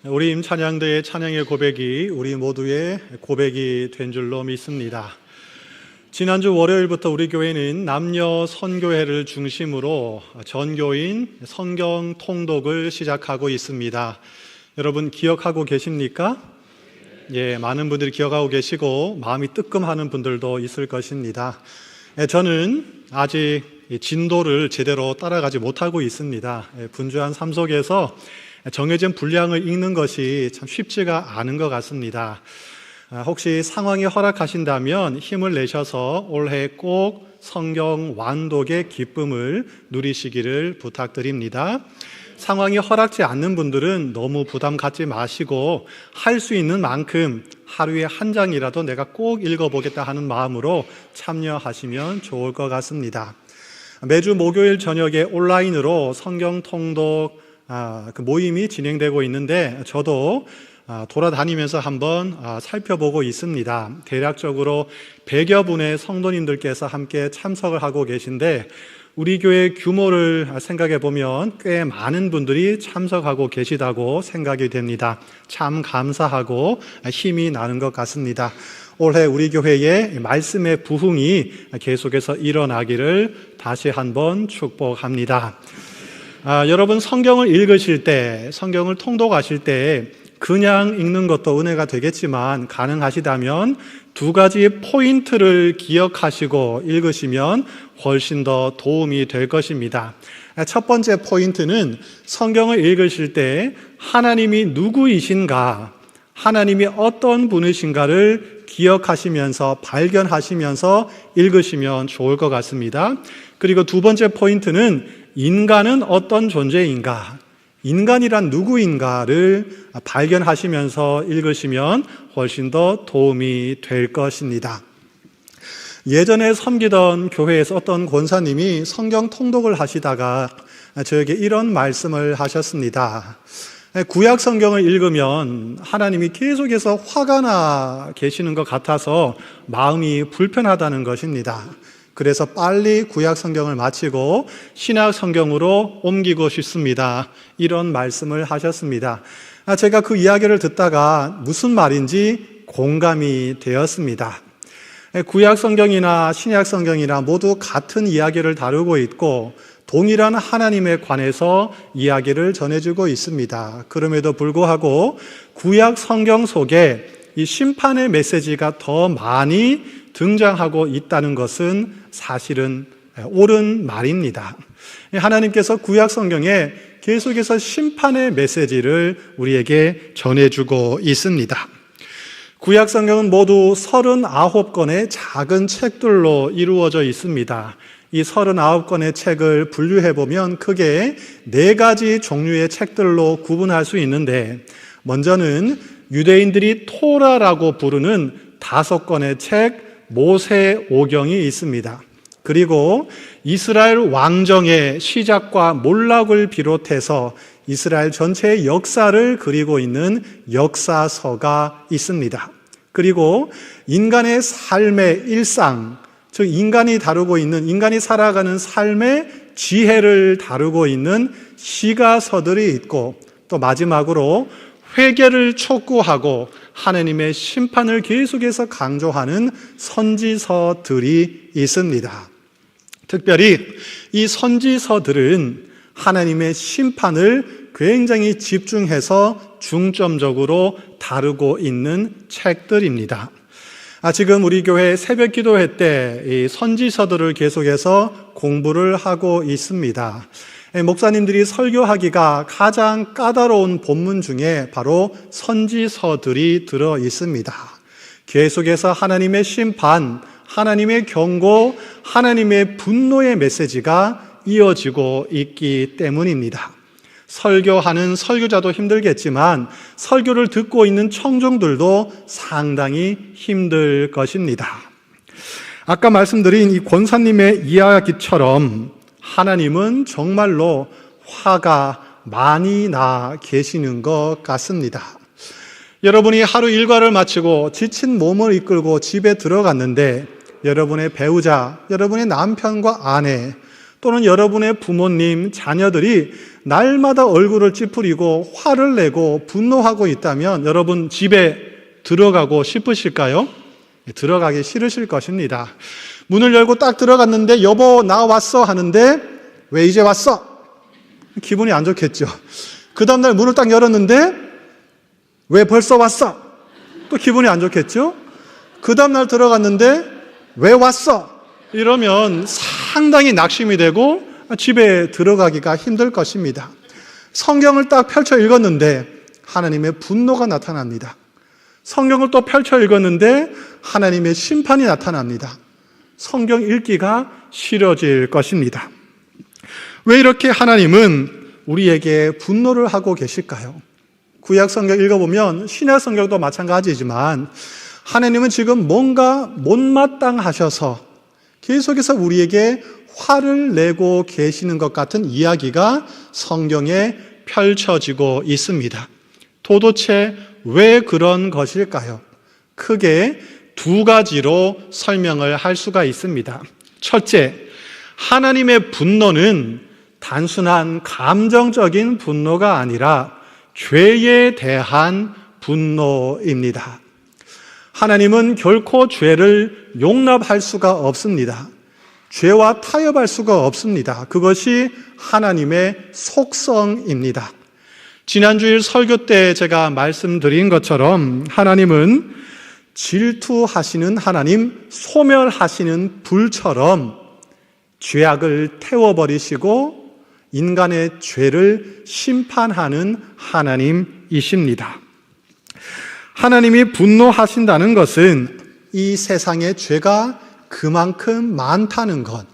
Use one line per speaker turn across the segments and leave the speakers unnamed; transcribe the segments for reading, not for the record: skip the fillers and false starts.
우리 임찬양대의 찬양의 고백이 우리 모두의 고백이 된 줄로 믿습니다. 지난주 월요일부터 우리 교회는 남녀 선교회를 중심으로 전교인 성경 통독을 시작하고 있습니다. 여러분 기억하고 계십니까? 예, 많은 분들이 기억하고 계시고 마음이 뜨끔하는 분들도 있을 것입니다. 저는 아직 진도를 제대로 따라가지 못하고 있습니다. 분주한 삶 속에서 정해진 분량을 읽는 것이 참 쉽지가 않은 것 같습니다. 혹시 상황이 허락하신다면 힘을 내셔서 올해 꼭 성경 완독의 기쁨을 누리시기를 부탁드립니다. 상황이 허락지 않는 분들은 너무 부담 갖지 마시고 할 수 있는 만큼 하루에 한 장이라도 내가 꼭 읽어보겠다 하는 마음으로 참여하시면 좋을 것 같습니다. 매주 목요일 저녁에 온라인으로 성경 통독 그 모임이 진행되고 있는데 저도 돌아다니면서 한번 살펴보고 있습니다. 대략적으로 100여 분의 성도님들께서 함께 참석을 하고 계신데 우리 교회 규모를 생각해 보면 꽤 많은 분들이 참석하고 계시다고 생각이 됩니다. 참 감사하고 힘이 나는 것 같습니다. 올해 우리 교회의 말씀의 부흥이 계속해서 일어나기를 다시 한번 축복합니다. 여러분 성경을 읽으실 때, 성경을 통독하실 때 그냥 읽는 것도 은혜가 되겠지만 가능하시다면 두 가지 포인트를 기억하시고 읽으시면 훨씬 더 도움이 될 것입니다. 첫 번째 포인트는 성경을 읽으실 때 하나님이 누구이신가, 하나님이 어떤 분이신가를 기억하시면서 발견하시면서 읽으시면 좋을 것 같습니다. 그리고 두 번째 포인트는 인간은 어떤 존재인가, 인간이란 누구인가를 발견하시면서 읽으시면 훨씬 더 도움이 될 것입니다. 예전에 섬기던 교회에서 어떤 권사님이 성경 통독을 하시다가 저에게 이런 말씀을 하셨습니다. 구약 성경을 읽으면 하나님이 계속해서 화가 나 계시는 것 같아서 마음이 불편하다는 것입니다. 그래서 빨리 구약 성경을 마치고 신약 성경으로 옮기고 싶습니다. 이런 말씀을 하셨습니다. 제가 그 이야기를 듣다가 무슨 말인지 공감이 되었습니다. 구약 성경이나 신약 성경이나 모두 같은 이야기를 다루고 있고 동일한 하나님에 관해서 이야기를 전해주고 있습니다. 그럼에도 불구하고 구약 성경 속에 이 심판의 메시지가 더 많이 등장하고 있다는 것은 사실은 옳은 말입니다. 하나님께서 구약 성경에 계속해서 심판의 메시지를 우리에게 전해주고 있습니다. 구약 성경은 모두 39권의 작은 책들로 이루어져 있습니다. 이 39권의 책을 분류해보면 크게 4가지 종류의 책들로 구분할 수 있는데 먼저는 유대인들이 토라라고 부르는 5권의 책 모세오경이 있습니다. 그리고 이스라엘 왕정의 시작과 몰락을 비롯해서 이스라엘 전체의 역사를 그리고 있는 역사서가 있습니다. 그리고 인간의 삶의 일상, 즉 인간이 다루고 있는, 인간이 살아가는 삶의 지혜를 다루고 있는 시가서들이 있고 또 마지막으로 회개를 촉구하고 하나님의 심판을 계속해서 강조하는 선지서들이 있습니다. 특별히 이 선지서들은 하나님의 심판을 굉장히 집중해서 중점적으로 다루고 있는 책들입니다. 지금 우리 교회 새벽 기도회 때 이 선지서들을 계속해서 공부를 하고 있습니다. 목사님들이 설교하기가 가장 까다로운 본문 중에 바로 선지서들이 들어 있습니다. 계속해서 하나님의 심판, 하나님의 경고, 하나님의 분노의 메시지가 이어지고 있기 때문입니다. 설교하는 설교자도 힘들겠지만 설교를 듣고 있는 청중들도 상당히 힘들 것입니다. 아까 말씀드린 이 권사님의 이야기처럼 하나님은 정말로 화가 많이 나 계시는 것 같습니다. 여러분이 하루 일과를 마치고 지친 몸을 이끌고 집에 들어갔는데 여러분의 배우자, 여러분의 남편과 아내, 또는 여러분의 부모님, 자녀들이 날마다 얼굴을 찌푸리고 화를 내고 분노하고 있다면 여러분 집에 들어가고 싶으실까요? 들어가기 싫으실 것입니다. 문을 열고 딱 들어갔는데 여보 나 왔어 하는데 왜 이제 왔어? 기분이 안 좋겠죠. 그 다음날 문을 딱 열었는데 왜 벌써 왔어? 또 기분이 안 좋겠죠. 그 다음날 들어갔는데 왜 왔어? 이러면 상당히 낙심이 되고 집에 들어가기가 힘들 것입니다. 성경을 딱 펼쳐 읽었는데 하나님의 분노가 나타납니다. 성경을 또 펼쳐 읽었는데 하나님의 심판이 나타납니다. 성경 읽기가 싫어질 것입니다. 왜 이렇게 하나님은 우리에게 분노를 하고 계실까요? 구약 성경 읽어보면 신약 성경도 마찬가지지만 하나님은 지금 뭔가 못마땅하셔서 계속해서 우리에게 화를 내고 계시는 것 같은 이야기가 성경에 펼쳐지고 있습니다. 도대체 왜 그런 것일까요? 크게 두 가지로 설명을 할 수가 있습니다. 첫째, 하나님의 분노는 단순한 감정적인 분노가 아니라 죄에 대한 분노입니다. 하나님은 결코 죄를 용납할 수가 없습니다. 죄와 타협할 수가 없습니다. 그것이 하나님의 속성입니다. 지난주일 설교 때 제가 말씀드린 것처럼 하나님은 질투하시는 하나님, 소멸하시는 불처럼 죄악을 태워버리시고 인간의 죄를 심판하는 하나님이십니다. 하나님이 분노하신다는 것은 이 세상의 죄가 그만큼 많다는 것,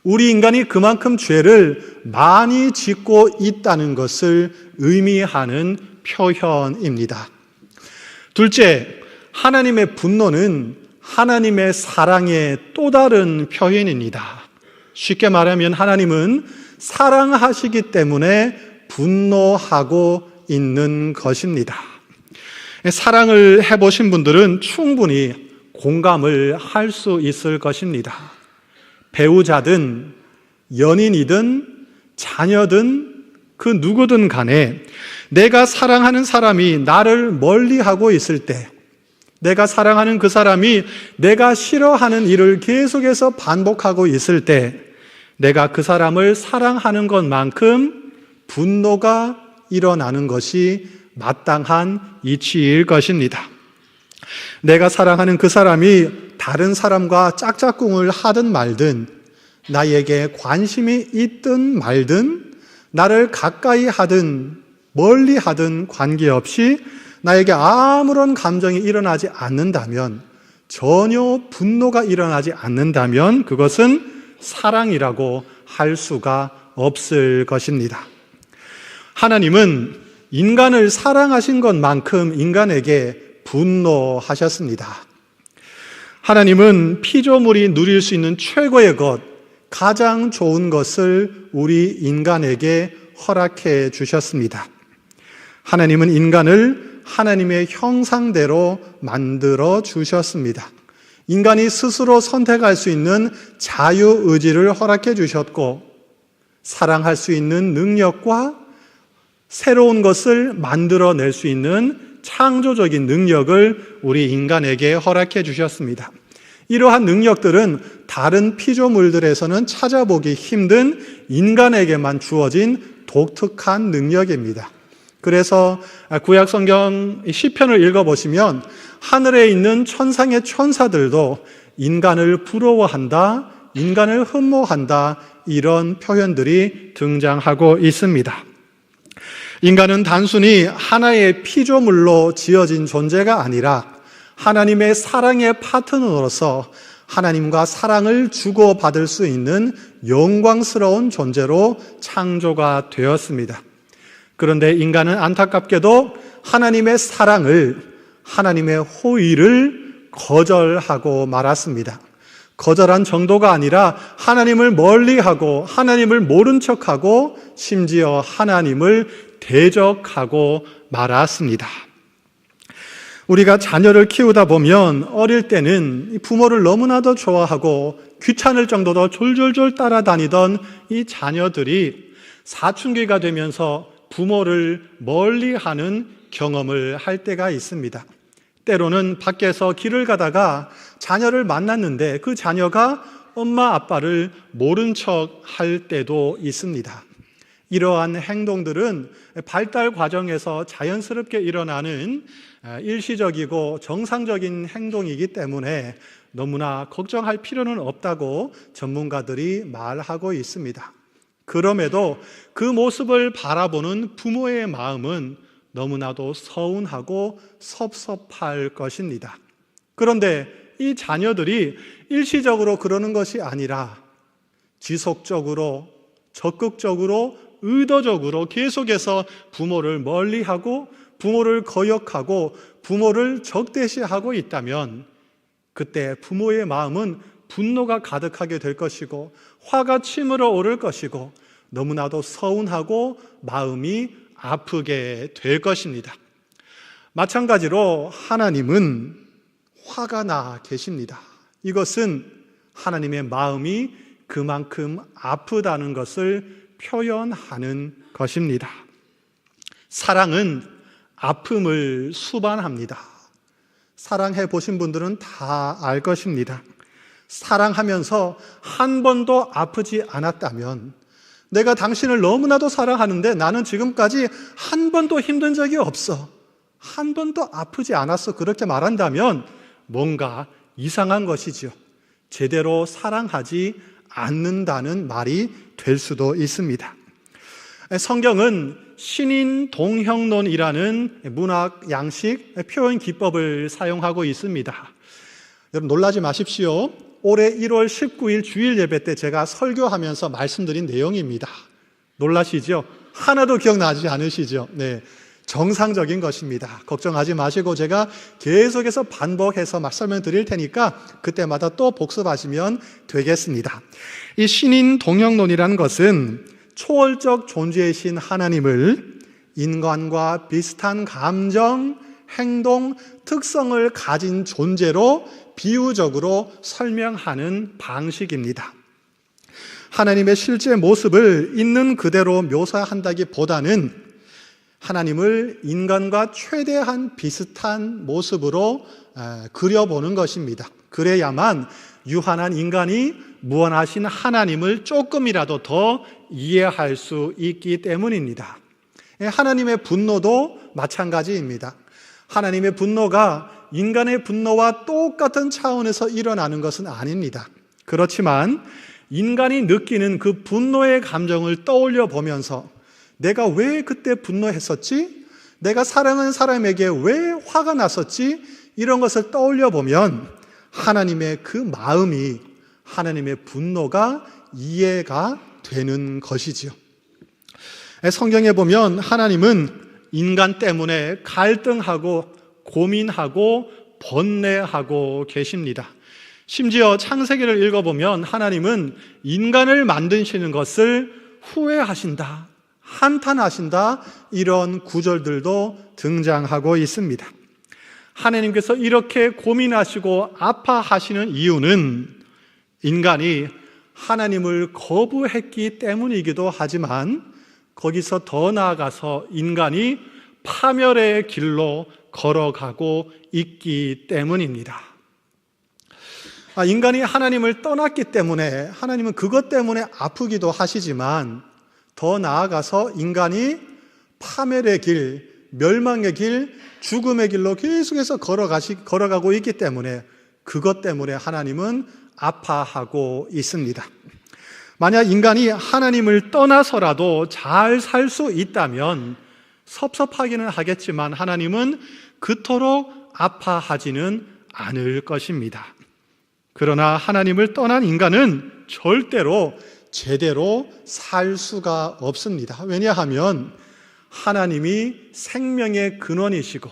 우리 인간이 그만큼 죄를 많이 짓고 있다는 것을 의미하는 표현입니다. 둘째, 하나님의 분노는 하나님의 사랑의 또 다른 표현입니다. 쉽게 말하면 하나님은 사랑하시기 때문에 분노하고 있는 것입니다. 사랑을 해보신 분들은 충분히 공감을 할 수 있을 것입니다. 배우자든 연인이든 자녀든 그 누구든 간에 내가 사랑하는 사람이 나를 멀리하고 있을 때, 내가 사랑하는 그 사람이 내가 싫어하는 일을 계속해서 반복하고 있을 때 내가 그 사람을 사랑하는 것만큼 분노가 일어나는 것이 마땅한 이치일 것입니다. 내가 사랑하는 그 사람이 다른 사람과 짝짝꿍을 하든 말든, 나에게 관심이 있든 말든, 나를 가까이 하든 멀리 하든 관계없이 나에게 아무런 감정이 일어나지 않는다면, 전혀 분노가 일어나지 않는다면 그것은 사랑이라고 할 수가 없을 것입니다. 하나님은 인간을 사랑하신 것만큼 인간에게 분노하셨습니다. 하나님은 피조물이 누릴 수 있는 최고의 것, 가장 좋은 것을 우리 인간에게 허락해 주셨습니다. 하나님은 인간을 하나님의 형상대로 만들어 주셨습니다. 인간이 스스로 선택할 수 있는 자유의지를 허락해 주셨고, 사랑할 수 있는 능력과 새로운 것을 만들어낼 수 있는 창조적인 능력을 우리 인간에게 허락해 주셨습니다. 이러한 능력들은 다른 피조물들에서는 찾아보기 힘든 인간에게만 주어진 독특한 능력입니다. 그래서 구약 성경 시편을 읽어보시면 하늘에 있는 천상의 천사들도 인간을 부러워한다, 인간을 흠모한다, 이런 표현들이 등장하고 있습니다. 인간은 단순히 하나의 피조물로 지어진 존재가 아니라 하나님의 사랑의 파트너로서 하나님과 사랑을 주고받을 수 있는 영광스러운 존재로 창조가 되었습니다. 그런데 인간은 안타깝게도 하나님의 사랑을, 하나님의 호의를 거절하고 말았습니다. 거절한 정도가 아니라 하나님을 멀리하고 하나님을 모른 척하고 심지어 하나님을 대적하고 말았습니다. 우리가 자녀를 키우다 보면 어릴 때는 부모를 너무나도 좋아하고 귀찮을 정도로 졸졸졸 따라다니던 이 자녀들이 사춘기가 되면서 부모를 멀리하는 경험을 할 때가 있습니다. 때로는 밖에서 길을 가다가 자녀를 만났는데 그 자녀가 엄마 아빠를 모른 척 할 때도 있습니다. 이러한 행동들은 발달 과정에서 자연스럽게 일어나는 일시적이고 정상적인 행동이기 때문에 너무나 걱정할 필요는 없다고 전문가들이 말하고 있습니다. 그럼에도 그 모습을 바라보는 부모의 마음은 너무나도 서운하고 섭섭할 것입니다. 그런데 이 자녀들이 일시적으로 그러는 것이 아니라 지속적으로, 적극적으로, 의도적으로 계속해서 부모를 멀리하고 부모를 거역하고 부모를 적대시하고 있다면 그때 부모의 마음은 분노가 가득하게 될 것이고 화가 치밀어 오를 것이고 너무나도 서운하고 마음이 아프게 될 것입니다. 마찬가지로 하나님은 화가 나 계십니다. 이것은 하나님의 마음이 그만큼 아프다는 것을 표현하는 것입니다. 사랑은 아픔을 수반합니다. 사랑해 보신 분들은 다 알 것입니다. 사랑하면서 한 번도 아프지 않았다면, 내가 당신을 너무나도 사랑하는데 나는 지금까지 한 번도 힘든 적이 없어, 한 번도 아프지 않았어, 그렇게 말한다면 뭔가 이상한 것이죠. 제대로 사랑하지 않는다는 말이 될 수도 있습니다. 성경은 신인 동형론이라는 문학 양식 표현 기법을 사용하고 있습니다. 여러분 놀라지 마십시오. 올해 1월 19일 주일 예배 때 제가 설교하면서 말씀드린 내용입니다. 놀라시죠? 하나도 기억나지 않으시죠? 네, 정상적인 것입니다. 걱정하지 마시고 제가 계속해서 반복해서 설명드릴 테니까 그때마다 또 복습하시면 되겠습니다. 이 신인 동형론이라는 것은 초월적 존재이신 하나님을 인간과 비슷한 감정, 행동, 특성을 가진 존재로 비유적으로 설명하는 방식입니다. 하나님의 실제 모습을 있는 그대로 묘사한다기보다는 하나님을 인간과 최대한 비슷한 모습으로 그려보는 것입니다. 그래야만 유한한 인간이 무한하신 하나님을 조금이라도 더 이해할 수 있기 때문입니다. 하나님의 분노도 마찬가지입니다. 하나님의 분노가 인간의 분노와 똑같은 차원에서 일어나는 것은 아닙니다. 그렇지만 인간이 느끼는 그 분노의 감정을 떠올려 보면서 내가 왜 그때 분노했었지? 내가 사랑하는 사람에게 왜 화가 났었지? 이런 것을 떠올려 보면 하나님의 그 마음이, 하나님의 분노가 이해가 되는 것이지요. 성경에 보면 하나님은 인간 때문에 갈등하고 고민하고 번뇌하고 계십니다. 심지어 창세기를 읽어보면 하나님은 인간을 만드시는 것을 후회하신다, 한탄하신다, 이런 구절들도 등장하고 있습니다. 하나님께서 이렇게 고민하시고 아파하시는 이유는 인간이 하나님을 거부했기 때문이기도 하지만 거기서 더 나아가서 인간이 파멸의 길로 걸어가고 있기 때문입니다. 인간이 하나님을 떠났기 때문에 하나님은 그것 때문에 아프기도 하시지만 더 나아가서 인간이 파멸의 길, 멸망의 길, 죽음의 길로 계속해서 걸어가고 있기 때문에 그것 때문에 하나님은 아파하고 있습니다. 만약 인간이 하나님을 떠나서라도 잘 살 수 있다면 섭섭하기는 하겠지만 하나님은 그토록 아파하지는 않을 것입니다. 그러나 하나님을 떠난 인간은 절대로 제대로 살 수가 없습니다. 왜냐하면 하나님이 생명의 근원이시고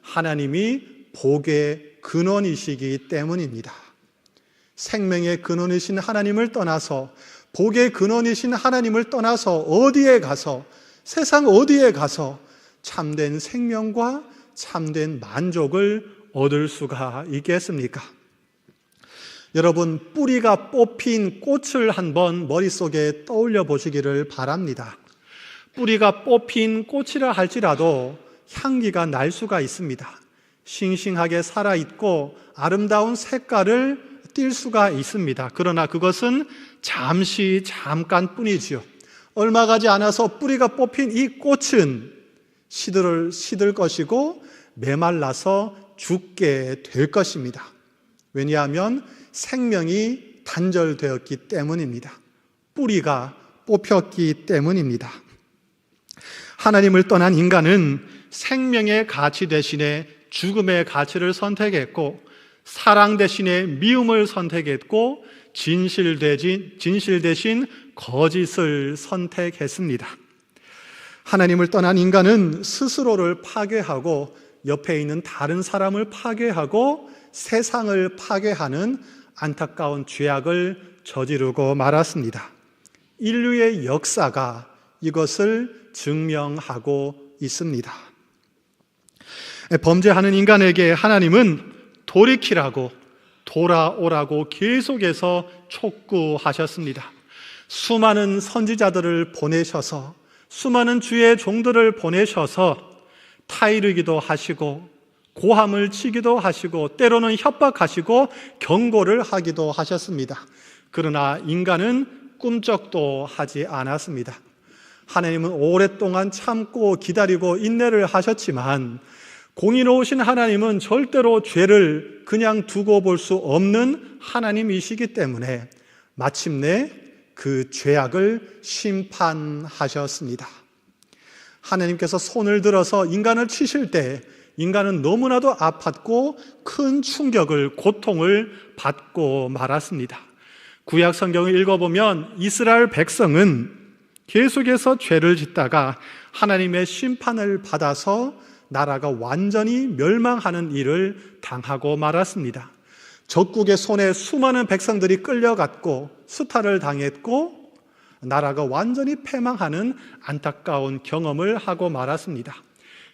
하나님이 복의 근원이시기 때문입니다. 생명의 근원이신 하나님을 떠나서, 복의 근원이신 하나님을 떠나서 어디에 가서, 세상 어디에 가서 참된 생명과 참된 만족을 얻을 수가 있겠습니까? 여러분, 뿌리가 뽑힌 꽃을 한번 머릿속에 떠올려 보시기를 바랍니다. 뿌리가 뽑힌 꽃이라 할지라도 향기가 날 수가 있습니다. 싱싱하게 살아있고 아름다운 색깔을 띌 수가 있습니다. 그러나 그것은 잠깐뿐이지요. 얼마 가지 않아서 뿌리가 뽑힌 이 꽃은 시들 것이고 메말라서 죽게 될 것입니다. 왜냐하면 생명이 단절되었기 때문입니다. 뿌리가 뽑혔기 때문입니다. 하나님을 떠난 인간은 생명의 가치 대신에 죽음의 가치를 선택했고, 사랑 대신에 미움을 선택했고, 진실 대신 거짓을 선택했습니다. 하나님을 떠난 인간은 스스로를 파괴하고 옆에 있는 다른 사람을 파괴하고 세상을 파괴하는 안타까운 죄악을 저지르고 말았습니다. 인류의 역사가 이것을 증명하고 있습니다. 범죄하는 인간에게 하나님은 돌이키라고, 돌아오라고 계속해서 촉구하셨습니다. 수많은 선지자들을 보내셔서, 수많은 주의 종들을 보내셔서 타이르기도 하시고 고함을 치기도 하시고 때로는 협박하시고 경고를 하기도 하셨습니다. 그러나 인간은 꿈쩍도 하지 않았습니다. 하나님은 오랫동안 참고 기다리고 인내를 하셨지만 공의로우신 하나님은 절대로 죄를 그냥 두고 볼 수 없는 하나님이시기 때문에 마침내 그 죄악을 심판하셨습니다. 하나님께서 손을 들어서 인간을 치실 때 인간은 너무나도 아팠고 큰 충격을, 고통을 받고 말았습니다. 구약 성경을 읽어보면 이스라엘 백성은 계속해서 죄를 짓다가 하나님의 심판을 받아서 나라가 완전히 멸망하는 일을 당하고 말았습니다. 적국의 손에 수많은 백성들이 끌려갔고 수탈을 당했고 나라가 완전히 패망하는 안타까운 경험을 하고 말았습니다.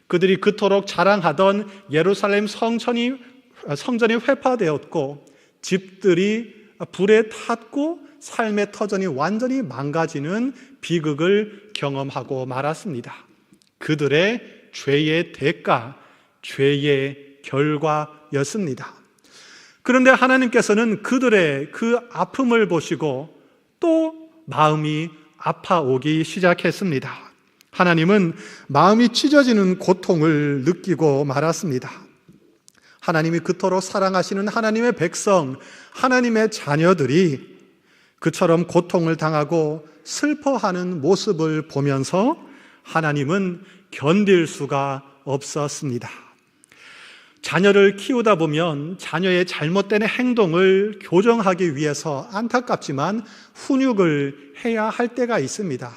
그들이 그토록 자랑하던 예루살렘 성전이 회파되었고 집들이 불에 탔고 삶의 터전이 완전히 망가지는 비극을 경험하고 말았습니다. 그들의 죄의 대가, 죄의 결과였습니다. 그런데 하나님께서는 그들의 그 아픔을 보시고 또 마음이 아파오기 시작했습니다. 하나님은 마음이 찢어지는 고통을 느끼고 말았습니다. 하나님이 그토록 사랑하시는 하나님의 백성, 하나님의 자녀들이 그처럼 고통을 당하고 슬퍼하는 모습을 보면서 하나님은 견딜 수가 없었습니다. 자녀를 키우다 보면 자녀의 잘못된 행동을 교정하기 위해서 안타깝지만 훈육을 해야 할 때가 있습니다.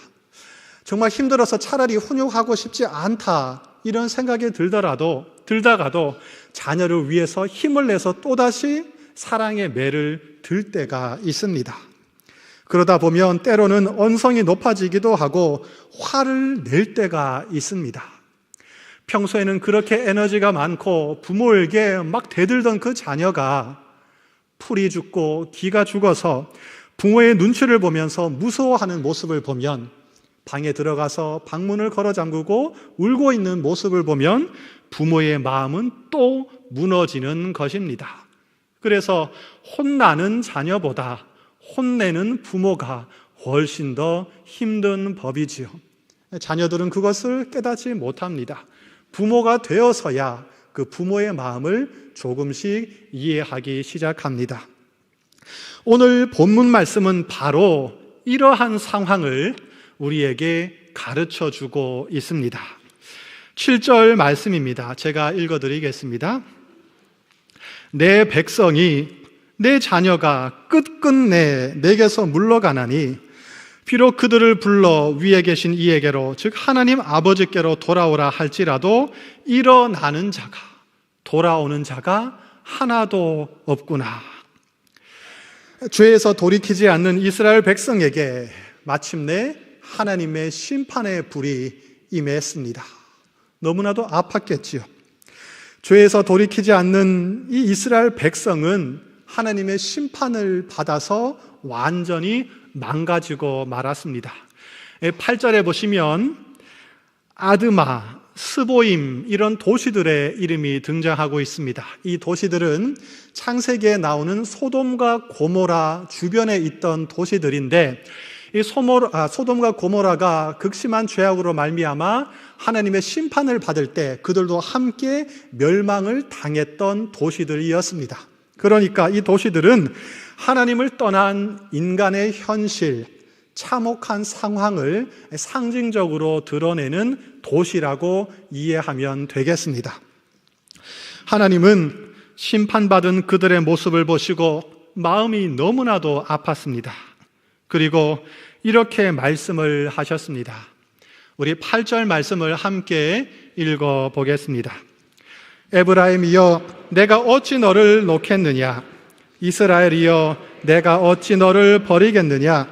정말 힘들어서 차라리 훈육하고 싶지 않다 이런 생각이 들다가도 자녀를 위해서 힘을 내서 또다시 사랑의 매를 들 때가 있습니다. 그러다 보면 때로는 언성이 높아지기도 하고 화를 낼 때가 있습니다. 평소에는 그렇게 에너지가 많고 부모에게 막 대들던 그 자녀가 풀이 죽고 기가 죽어서 부모의 눈치를 보면서 무서워하는 모습을 보면 방에 들어가서 방문을 걸어 잠그고 울고 있는 모습을 보면 부모의 마음은 또 무너지는 것입니다. 그래서 혼나는 자녀보다 혼내는 부모가 훨씬 더 힘든 법이지요. 자녀들은 그것을 깨닫지 못합니다. 부모가 되어서야 그 부모의 마음을 조금씩 이해하기 시작합니다. 오늘 본문 말씀은 바로 이러한 상황을 우리에게 가르쳐 주고 있습니다. 7절 말씀입니다. 제가 읽어드리겠습니다. 내 백성이, 내 자녀가 끝끝내 내게서 물러가나니 비록 그들을 불러 위에 계신 이에게로, 즉 하나님 아버지께로 돌아오라 할지라도 일어나는 자가, 돌아오는 자가 하나도 없구나. 죄에서 돌이키지 않는 이스라엘 백성에게 마침내 하나님의 심판의 불이 임했습니다. 너무나도 아팠겠지요. 죄에서 돌이키지 않는 이 이스라엘 백성은 하나님의 심판을 받아서 완전히 망가지고 말았습니다. 8절에 보시면 아드마, 스보임 이런 도시들의 이름이 등장하고 있습니다. 이 도시들은 창세기에 나오는 소돔과 고모라 주변에 있던 도시들인데 이 소돔과 고모라가 극심한 죄악으로 말미암아 하나님의 심판을 받을 때 그들도 함께 멸망을 당했던 도시들이었습니다. 그러니까 이 도시들은 하나님을 떠난 인간의 현실, 참혹한 상황을 상징적으로 드러내는 도시라고 이해하면 되겠습니다. 하나님은 심판받은 그들의 모습을 보시고 마음이 너무나도 아팠습니다. 그리고 이렇게 말씀을 하셨습니다. 우리 8절 말씀을 함께 읽어보겠습니다. 에브라임이여 내가 어찌 너를 놓겠느냐? 이스라엘이여 내가 어찌 너를 버리겠느냐?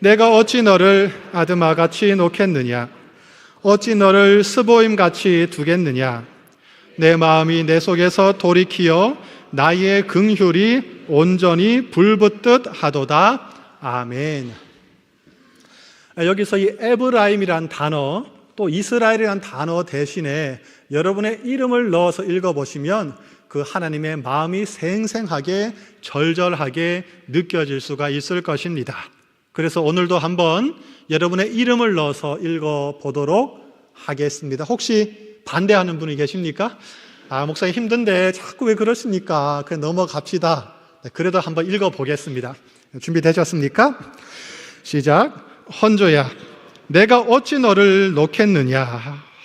내가 어찌 너를 아드마같이 놓겠느냐? 어찌 너를 스보임같이 두겠느냐? 내 마음이 내 속에서 돌이키어 나의 긍휼이 온전히 불붙듯 하도다. 아멘. 여기서 이 에브라임이란 단어 또 이스라엘이란 단어 대신에 여러분의 이름을 넣어서 읽어보시면 그 하나님의 마음이 생생하게 절절하게 느껴질 수가 있을 것입니다. 그래서 오늘도 한번 여러분의 이름을 넣어서 읽어보도록 하겠습니다. 혹시 반대하는 분이 계십니까? 목사님 힘든데 자꾸 왜 그러십니까? 그냥 넘어갑시다. 그래도 한번 읽어보겠습니다. 준비되셨습니까? 시작. 헌조야 내가 어찌 너를 놓겠느냐?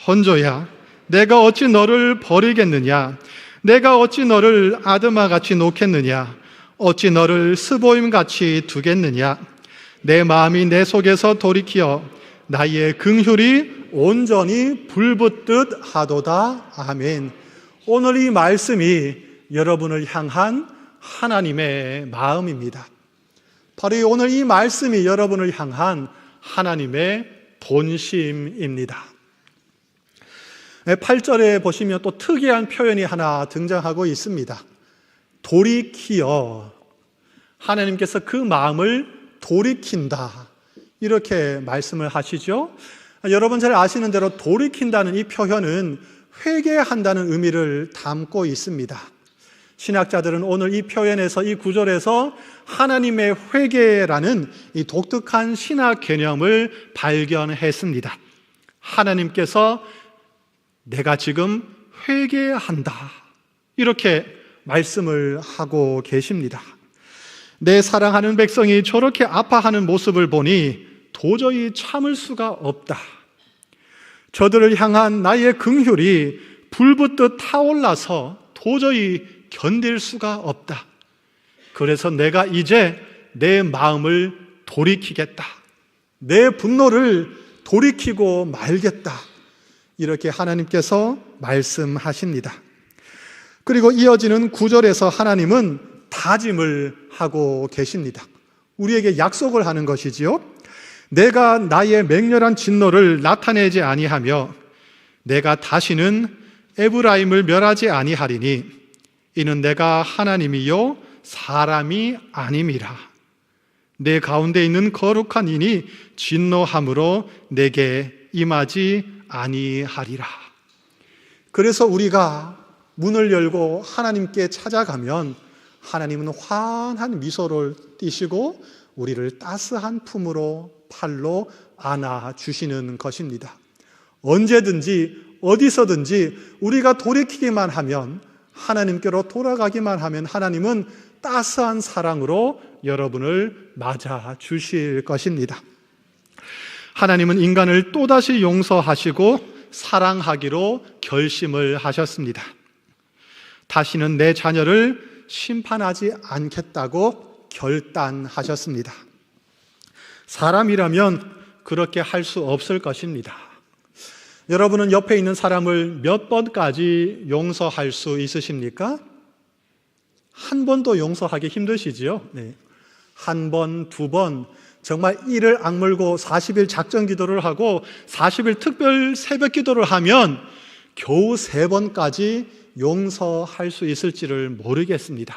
헌조야 내가 어찌 너를 버리겠느냐? 내가 어찌 너를 아드마같이 놓겠느냐? 어찌 너를 스보임같이 두겠느냐? 내 마음이 내 속에서 돌이키어 나의 긍휼이 온전히 불붙듯 하도다. 아멘. 오늘 이 말씀이 여러분을 향한 하나님의 마음입니다. 바로 오늘 이 말씀이 여러분을 향한 하나님의 본심입니다. 8절에 보시면 또 특이한 표현이 하나 등장하고 있습니다. 돌이키어 하나님께서 그 마음을 돌이킨다 이렇게 말씀을 하시죠. 여러분 잘 아시는 대로 돌이킨다는 이 표현은 회개한다는 의미를 담고 있습니다. 신학자들은 오늘 이 표현에서 이 구절에서 하나님의 회개라는 이 독특한 신학 개념을 발견했습니다. 하나님께서 내가 지금 회개한다 이렇게 말씀을 하고 계십니다. 내 사랑하는 백성이 저렇게 아파하는 모습을 보니 도저히 참을 수가 없다. 저들을 향한 나의 긍휼이 불붙듯 타올라서 도저히 견딜 수가 없다. 그래서 내가 이제 내 마음을 돌이키겠다. 내 분노를 돌이키고 말겠다. 이렇게 하나님께서 말씀하십니다. 그리고 이어지는 9절에서 하나님은 다짐을 하고 계십니다. 우리에게 약속을 하는 것이지요. 내가 나의 맹렬한 진노를 나타내지 아니하며 내가 다시는 에브라임을 멸하지 아니하리니 이는 내가 하나님이요 사람이 아님이라. 내 가운데 있는 거룩한 이니 진노함으로 내게 임하지 아니하리라. 그래서 우리가 문을 열고 하나님께 찾아가면 하나님은 환한 미소를 띠시고 우리를 따스한 품으로 팔로 안아주시는 것입니다. 언제든지 어디서든지 우리가 돌이키기만 하면 하나님께로 돌아가기만 하면 하나님은 따스한 사랑으로 여러분을 맞아 주실 것입니다. 하나님은 인간을 또다시 용서하시고 사랑하기로 결심을 하셨습니다. 다시는 내 자녀를 심판하지 않겠다고 결단하셨습니다. 사람이라면 그렇게 할 수 없을 것입니다. 여러분은 옆에 있는 사람을 몇 번까지 용서할 수 있으십니까? 한 번도 용서하기 힘드시지요? 네. 한 번, 두 번, 정말 이를 악물고 40일 작전 기도를 하고 40일 특별 새벽 기도를 하면 겨우 3번까지 용서할 수 있을지를 모르겠습니다.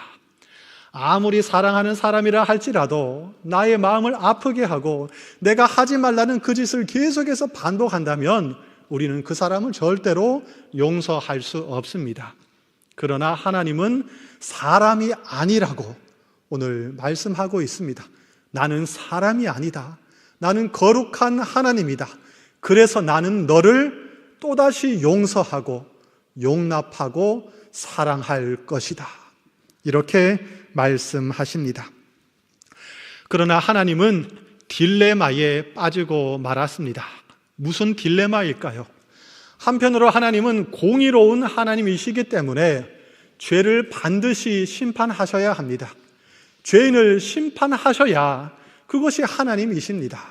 아무리 사랑하는 사람이라 할지라도 나의 마음을 아프게 하고 내가 하지 말라는 그 짓을 계속해서 반복한다면 우리는 그 사람을 절대로 용서할 수 없습니다. 그러나 하나님은 사람이 아니라고 오늘 말씀하고 있습니다. 나는 사람이 아니다. 나는 거룩한 하나님이다. 그래서 나는 너를 또다시 용서하고 용납하고 사랑할 것이다. 이렇게 말씀하십니다. 그러나 하나님은 딜레마에 빠지고 말았습니다. 무슨 딜레마일까요? 한편으로 하나님은 공의로운 하나님이시기 때문에 죄를 반드시 심판하셔야 합니다. 죄인을 심판하셔야 그것이 하나님이십니다.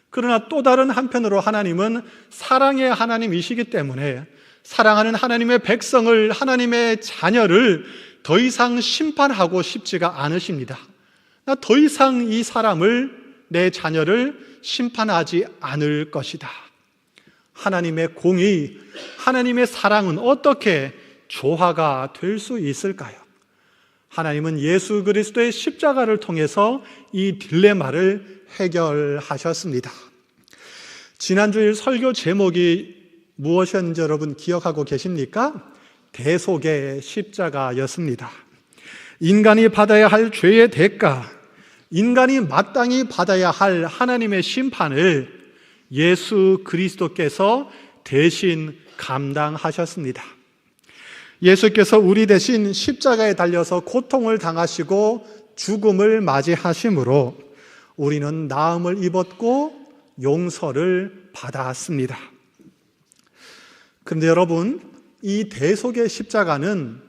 그러나 또 다른 한편으로 하나님은 사랑의 하나님이시기 때문에 사랑하는 하나님의 백성을, 하나님의 자녀를 더 이상 심판하고 싶지가 않으십니다. 나 더 이상 이 사람을, 내 자녀를 심판하지 않을 것이다. 하나님의 공의, 하나님의 사랑은 어떻게 조화가 될 수 있을까요? 하나님은 예수 그리스도의 십자가를 통해서 이 딜레마를 해결하셨습니다. 지난주일 설교 제목이 무엇이었는지 여러분 기억하고 계십니까? 대속의 십자가였습니다. 인간이 받아야 할 죄의 대가, 인간이 마땅히 받아야 할 하나님의 심판을 예수 그리스도께서 대신 감당하셨습니다. 예수께서 우리 대신 십자가에 달려서 고통을 당하시고 죽음을 맞이하심으로 우리는 나음을 입었고 용서를 받았습니다. 그런데 여러분, 이 대속의 십자가는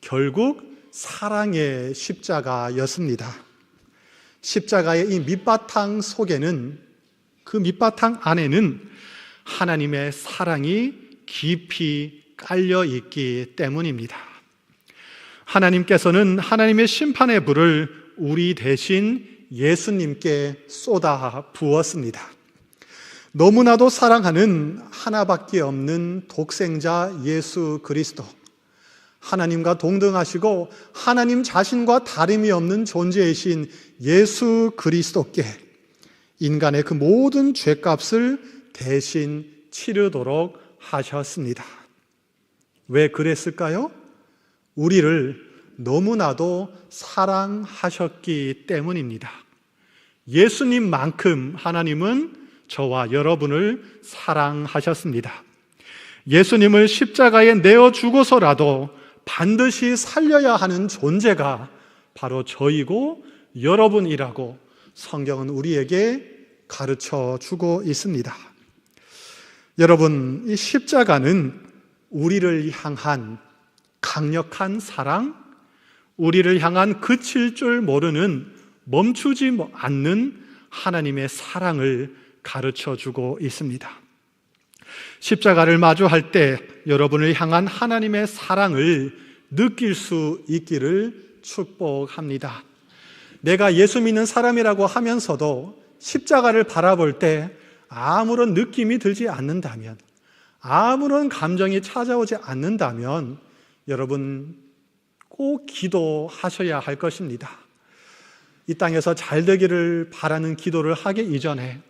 결국 사랑의 십자가였습니다. 십자가의 이 밑바탕 속에는, 그 밑바탕 안에는 하나님의 사랑이 깊이 깔려 있기 때문입니다. 하나님께서는 하나님의 심판의 불을 우리 대신 예수님께 쏟아 부었습니다. 너무나도 사랑하는 하나밖에 없는 독생자 예수 그리스도, 하나님과 동등하시고 하나님 자신과 다름이 없는 존재이신 예수 그리스도께 인간의 그 모든 죄값을 대신 치르도록 하셨습니다. 왜 그랬을까요? 우리를 너무나도 사랑하셨기 때문입니다. 예수님만큼 하나님은 저와 여러분을 사랑하셨습니다. 예수님을 십자가에 내어 주고서라도 반드시 살려야 하는 존재가 바로 저이고 여러분이라고 성경은 우리에게 가르쳐 주고 있습니다. 여러분, 이 십자가는 우리를 향한 강력한 사랑, 우리를 향한 그칠 줄 모르는, 멈추지 않는 하나님의 사랑을 가르쳐 주고 있습니다. 십자가를 마주할 때 여러분을 향한 하나님의 사랑을 느낄 수 있기를 축복합니다. 내가 예수 믿는 사람이라고 하면서도 십자가를 바라볼 때 아무런 느낌이 들지 않는다면, 아무런 감정이 찾아오지 않는다면 여러분 꼭 기도하셔야 할 것입니다. 이 땅에서 잘 되기를 바라는 기도를 하기 이전에,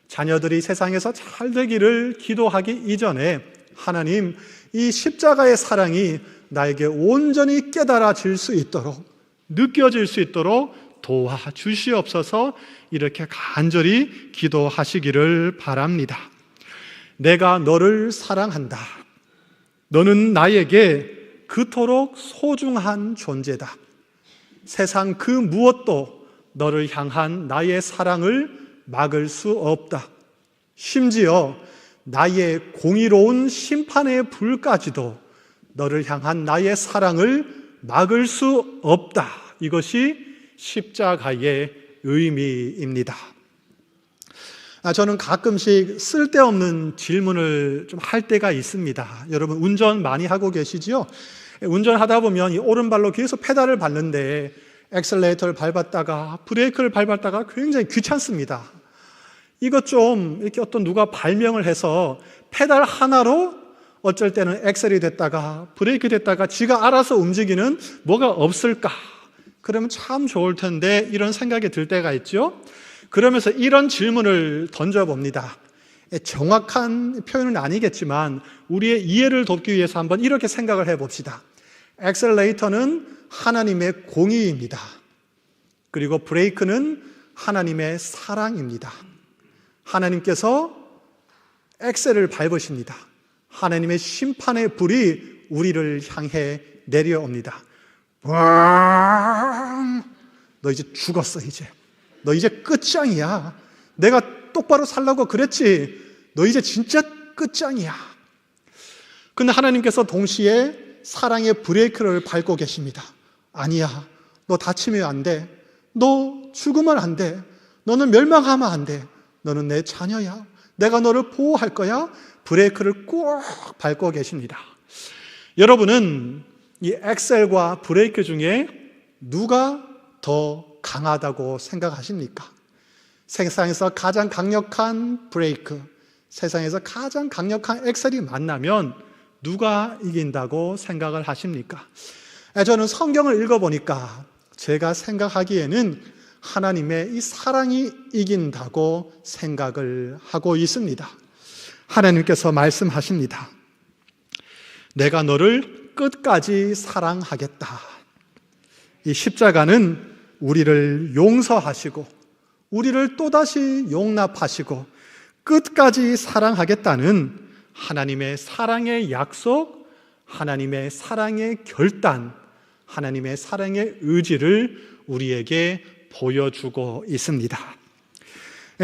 자녀들이 세상에서 잘 되기를 기도하기 이전에 하나님, 이 십자가의 사랑이 나에게 온전히 깨달아질 수 있도록, 느껴질 수 있도록 도와주시옵소서. 이렇게 간절히 기도하시기를 바랍니다. 내가 너를 사랑한다. 너는 나에게 그토록 소중한 존재다. 세상 그 무엇도 너를 향한 나의 사랑을 막을 수 없다. 심지어 나의 공의로운 심판의 불까지도 너를 향한 나의 사랑을 막을 수 없다. 이것이 십자가의 의미입니다. 저는 가끔씩 쓸데없는 질문을 좀 할 때가 있습니다. 여러분 운전 많이 하고 계시지요? 운전하다 보면 이 오른발로 계속 페달을 밟는데 엑셀레이터를 밟았다가 브레이크를 밟았다가 굉장히 귀찮습니다. 이것 좀 이렇게 어떤 누가 발명을 해서 페달 하나로 어쩔 때는 엑셀이 됐다가 브레이크 됐다가 지가 알아서 움직이는 뭐가 없을까? 그러면 참 좋을 텐데 이런 생각이 들 때가 있죠. 그러면서 이런 질문을 던져봅니다. 정확한 표현은 아니겠지만 우리의 이해를 돕기 위해서 한번 이렇게 생각을 해봅시다. 엑셀레이터는 하나님의 공의입니다. 그리고 브레이크는 하나님의 사랑입니다. 하나님께서 엑셀을 밟으십니다. 하나님의 심판의 불이 우리를 향해 내려옵니다. 너 이제 죽었어. 너 이제 끝장이야. 내가 똑바로 살라고 그랬지. 너 이제 진짜 끝장이야. 근데 하나님께서 동시에 사랑의 브레이크를 밟고 계십니다. 아니야. 너 다치면 안 돼. 너 죽으면 안 돼. 너는 멸망하면 안 돼. 너는 내 자녀야. 내가 너를 보호할 거야. 브레이크를 꼭 밟고 계십니다. 여러분은 이 엑셀과 브레이크 중에 누가 더 강하다고 생각하십니까? 세상에서 가장 강력한 브레이크, 세상에서 가장 강력한 엑셀이 만나면 누가 이긴다고 생각을 하십니까? 저는 성경을 읽어보니까 제가 생각하기에는 하나님의 이 사랑이 이긴다고 생각을 하고 있습니다. 하나님께서 말씀하십니다. 내가 너를 끝까지 사랑하겠다. 이 십자가는 우리를 용서하시고 우리를 또다시 용납하시고 끝까지 사랑하겠다는 하나님의 사랑의 약속, 하나님의 사랑의 결단, 하나님의 사랑의 의지를 우리에게 보여주고 있습니다.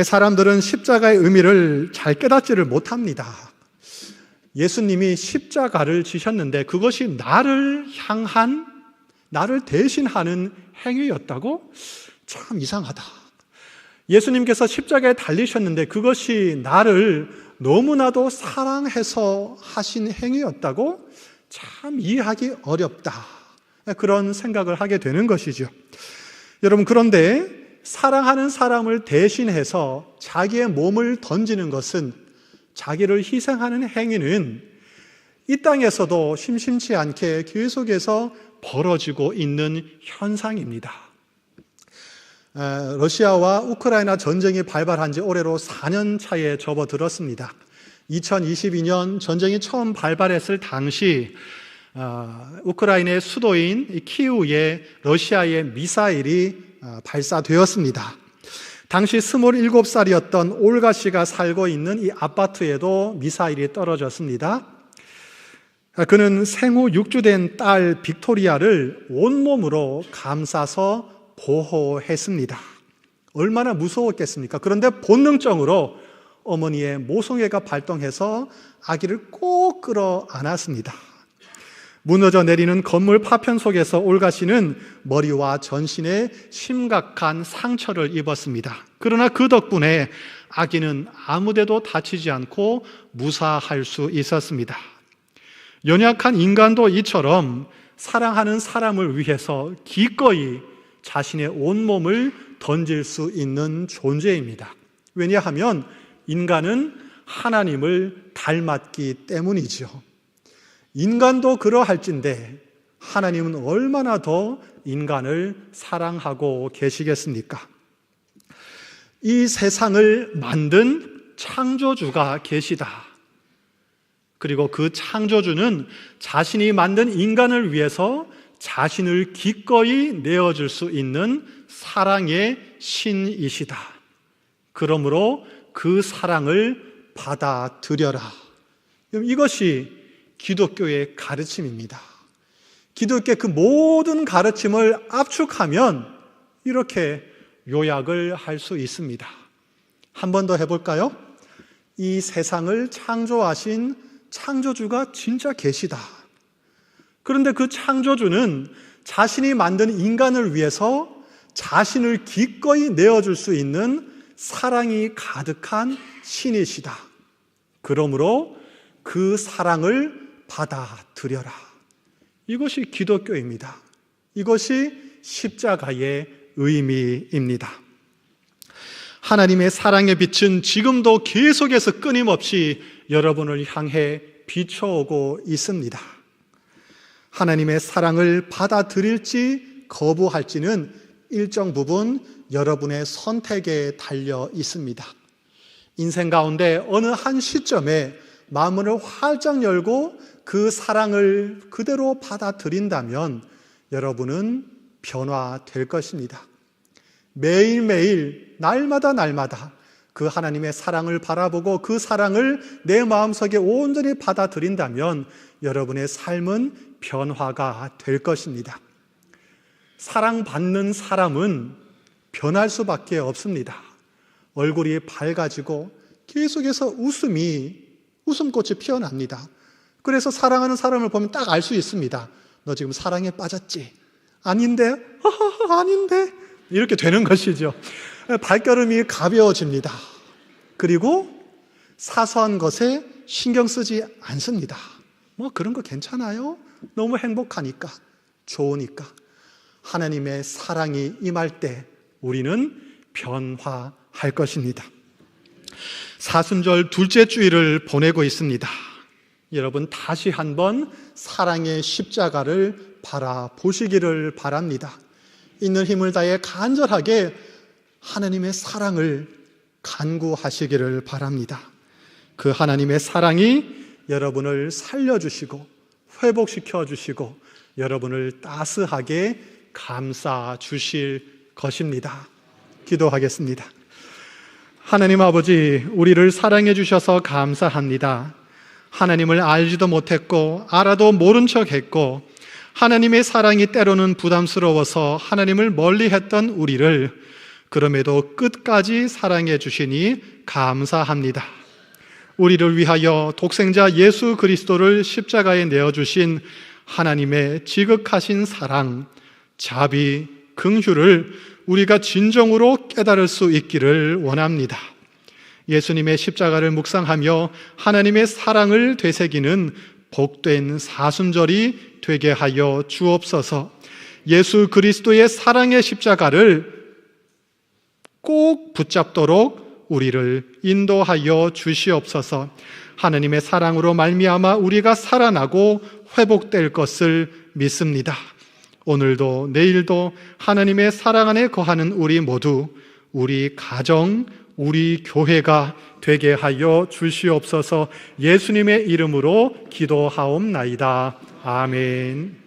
사람들은 십자가의 의미를 잘 깨닫지를 못합니다. 예수님이 십자가를 지셨는데 그것이 나를 향한, 나를 대신하는 행위였다고? 참 이상하다. 예수님께서 십자가에 달리셨는데 그것이 나를 너무나도 사랑해서 하신 행위였다고? 참 이해하기 어렵다. 그런 생각을 하게 되는 것이죠. 여러분, 그런데 사랑하는 사람을 대신해서 자기의 몸을 던지는 것은, 자기를 희생하는 행위는 이 땅에서도 심심치 않게 계속해서 벌어지고 있는 현상입니다. 러시아와 우크라이나 전쟁이 발발한 지 올해로 4년 차에 접어들었습니다. 2022년 전쟁이 처음 발발했을 당시 우크라이나의 수도인 키우에 러시아의 미사일이 발사되었습니다. 당시 27살이었던 올가 씨가 살고 있는 이 아파트에도 미사일이 떨어졌습니다. 그는 생후 6주 된 딸 빅토리아를 온몸으로 감싸서 보호했습니다. 얼마나 무서웠겠습니까? 그런데 본능적으로 어머니의 모성애가 발동해서 아기를 꼭 끌어 안았습니다. 무너져 내리는 건물 파편 속에서 올가 씨는 머리와 전신에 심각한 상처를 입었습니다. 그러나 그 덕분에 아기는 아무데도 다치지 않고 무사할 수 있었습니다. 연약한 인간도 이처럼 사랑하는 사람을 위해서 기꺼이 자신의 온몸을 던질 수 있는 존재입니다. 왜냐하면 인간은 하나님을 닮았기 때문이죠. 인간도 그러할진데 하나님은 얼마나 더 인간을 사랑하고 계시겠습니까? 이 세상을 만든 창조주가 계시다. 그리고 그 창조주는 자신이 만든 인간을 위해서 자신을 기꺼이 내어줄 수 있는 사랑의 신이시다. 그러므로 그 사랑을 받아들여라. 이것이 기독교의 가르침입니다. 기독교의 그 모든 가르침을 압축하면 이렇게 요약을 할 수 있습니다. 한 번 더 해볼까요? 이 세상을 창조하신 창조주가 진짜 계시다. 그런데 그 창조주는 자신이 만든 인간을 위해서 자신을 기꺼이 내어줄 수 있는 사랑이 가득한 신이시다. 그러므로 그 사랑을 받아들여라. 이것이 기독교입니다. 이것이 십자가의 의미입니다. 하나님의 사랑의 빛은 지금도 계속해서 끊임없이 여러분을 향해 비춰오고 있습니다. 하나님의 사랑을 받아들일지 거부할지는 일정 부분 여러분의 선택에 달려 있습니다. 인생 가운데 어느 한 시점에 마음을 활짝 열고 그 사랑을 그대로 받아들인다면 여러분은 변화될 것입니다. 매일매일 날마다 그 하나님의 사랑을 바라보고 그 사랑을 내 마음속에 온전히 받아들인다면 여러분의 삶은 변화가 될 것입니다. 사랑받는 사람은 변할 수밖에 없습니다. 얼굴이 밝아지고 계속해서 웃음꽃이 피어납니다. 그래서 사랑하는 사람을 보면 딱 알 수 있습니다. 너 지금 사랑에 빠졌지? 아닌데? 아닌데? 이렇게 되는 것이죠. 발걸음이 가벼워집니다. 그리고 사소한 것에 신경 쓰지 않습니다. 뭐 그런 거 괜찮아요? 너무 행복하니까, 좋으니까. 하나님의 사랑이 임할 때 우리는 변화할 것입니다. 사순절 둘째 주일을 보내고 있습니다. 여러분 다시 한번 사랑의 십자가를 바라보시기를 바랍니다. 있는 힘을 다해 간절하게 하나님의 사랑을 간구하시기를 바랍니다. 그 하나님의 사랑이 여러분을 살려주시고 회복시켜 주시고 여러분을 따스하게 감싸 주실 것입니다. 기도하겠습니다. 하나님 아버지, 우리를 사랑해 주셔서 감사합니다. 하나님을 알지도 못했고 알아도 모른 척했고 하나님의 사랑이 때로는 부담스러워서 하나님을 멀리했던 우리를 그럼에도 끝까지 사랑해 주시니 감사합니다. 우리를 위하여 독생자 예수 그리스도를 십자가에 내어주신 하나님의 지극하신 사랑, 자비, 긍휼을 우리가 진정으로 깨달을 수 있기를 원합니다. 예수님의 십자가를 묵상하며 하나님의 사랑을 되새기는 복된 사순절이 되게 하여 주옵소서. 예수 그리스도의 사랑의 십자가를 꼭 붙잡도록 우리를 인도하여 주시옵소서. 하나님의 사랑으로 말미암아 우리가 살아나고 회복될 것을 믿습니다. 오늘도 내일도 하나님의 사랑 안에 거하는 우리 모두, 우리 가정, 우리 교회가 되게 하여 주시옵소서. 예수님의 이름으로 기도하옵나이다. 아멘.